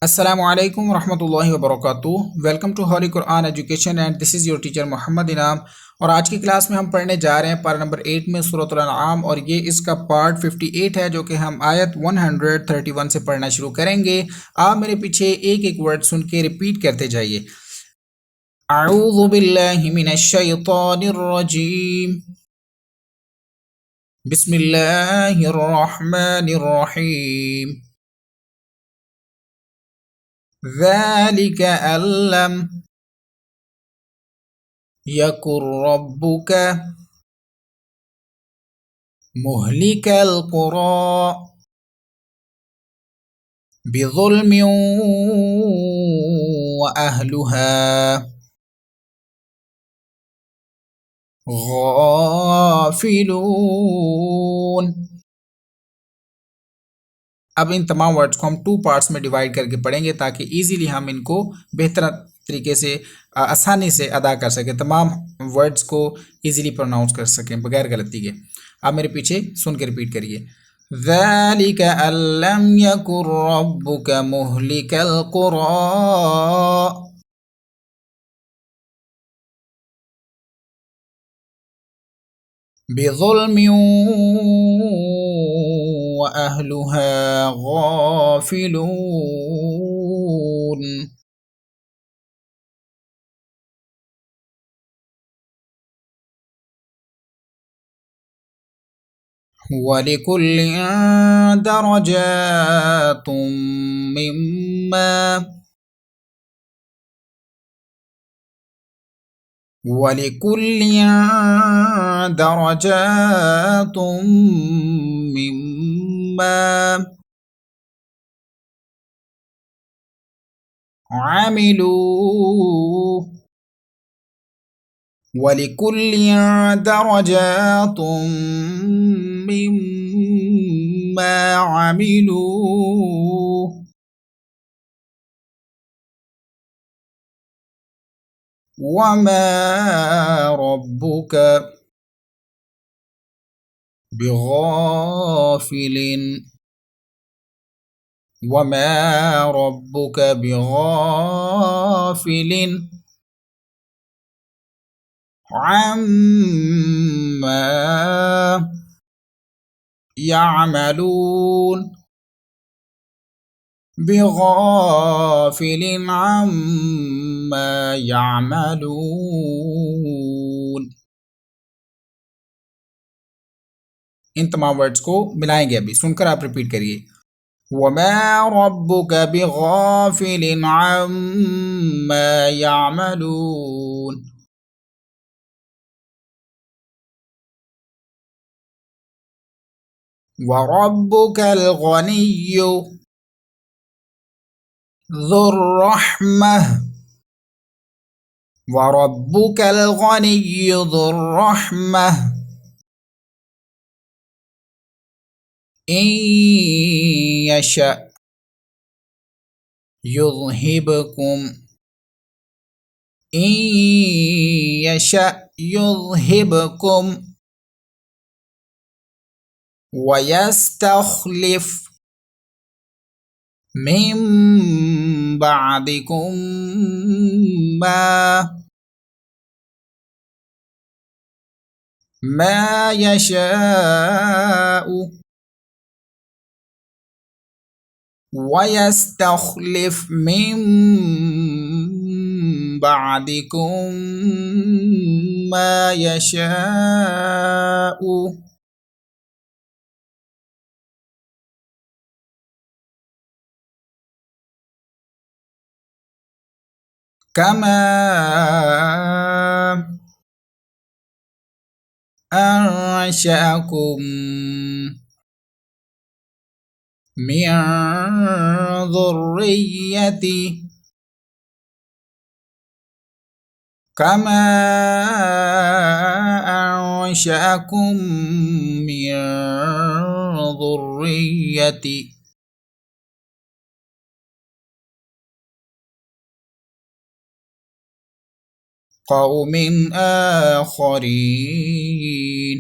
Assalamu alaikum warahmatullahi wabarakatuh। Welcome to holy Quran education and this is your teacher Mohammad Inam. और आज की क्लास में हम पढ़ने जा रहे हैं पारा नंबर 8 में सूरत अल-अनआम, और ये इसका पार्ट 58 है जो कि हम आयत 131 से पढ़ना शुरू करेंगे। आप मेरे पीछे एक एक वर्ड सुन के रिपीट करते जाइए। अऊज़ु बिल्लाहि मिनश शैतानिर रजीम, बिस्मिल्लाहिर रहमानिर रहीम। ذلك أن لم يكن ربك مهلك القرى بظلم وأهلها غافلون। अब इन तमाम वर्ड्स को हम टू पार्ट्स में डिवाइड करके पढ़ेंगे ताकि इजीली हम इनको बेहतर तरीके से आसानी से अदा कर सकें, तमाम वर्ड्स को इजीली प्रोनाउंस कर सकें बगैर गलती के। आप मेरे पीछे सुन के रिपीट करिए। ذَلِكَ أَن لَّمْ يَكُن رَّبُّكَ مُهْلِكَ الْقُرَىٰ بِظُلْمٍ وَأَهْلُهَا غَافِلُونَ। وَلِكُلٍّ دَرَجَاتٌ مِّمَّا ولكل درجات مما عملوا ولكل درجات مما عملوا وما ربك بغافل وما ربك بغافل عما يعملون بغافل عما يعملون। इन तमाम वर्ड्स को मिलाएंगे, अभी सुनकर आप रिपीट करिए। वमा रब्बुक बिगाफिलिन अम्मा यामलून। वरब्बुकल गनिय्यु ذُو الرحمة وربك الغني ذو الرحمة إن يشأ يذهبكم إن يشأ يذهبكم ويستخلف من بعدكم ما يشاء ويستخلف من بعدكم ما يشاء كما أنشأكم من ذرية كما أنشأكم من ذرية قوم آخرين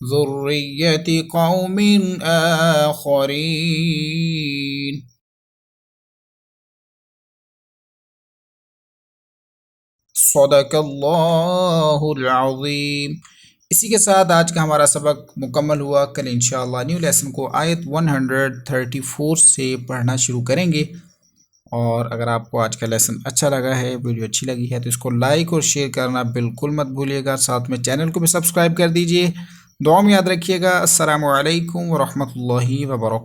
ذرية قوم آخرين सदक़ल्लाहुल अज़ीम। इसी के साथ आज का हमारा सबक मुकम्मल हुआ। कल इंशाअल्लाह न्यू लेसन को आयत 134 से पढ़ना शुरू करेंगे। और अगर आपको आज का लेसन अच्छा लगा है, वीडियो अच्छी लगी है, तो इसको लाइक और शेयर करना बिल्कुल मत भूलिएगा। साथ में चैनल को भी सब्सक्राइब कर दीजिए। दुआ में याद रखिएगा। अस्सलामु अलैकुम व रहमतुल्लाहि व बरकातहू।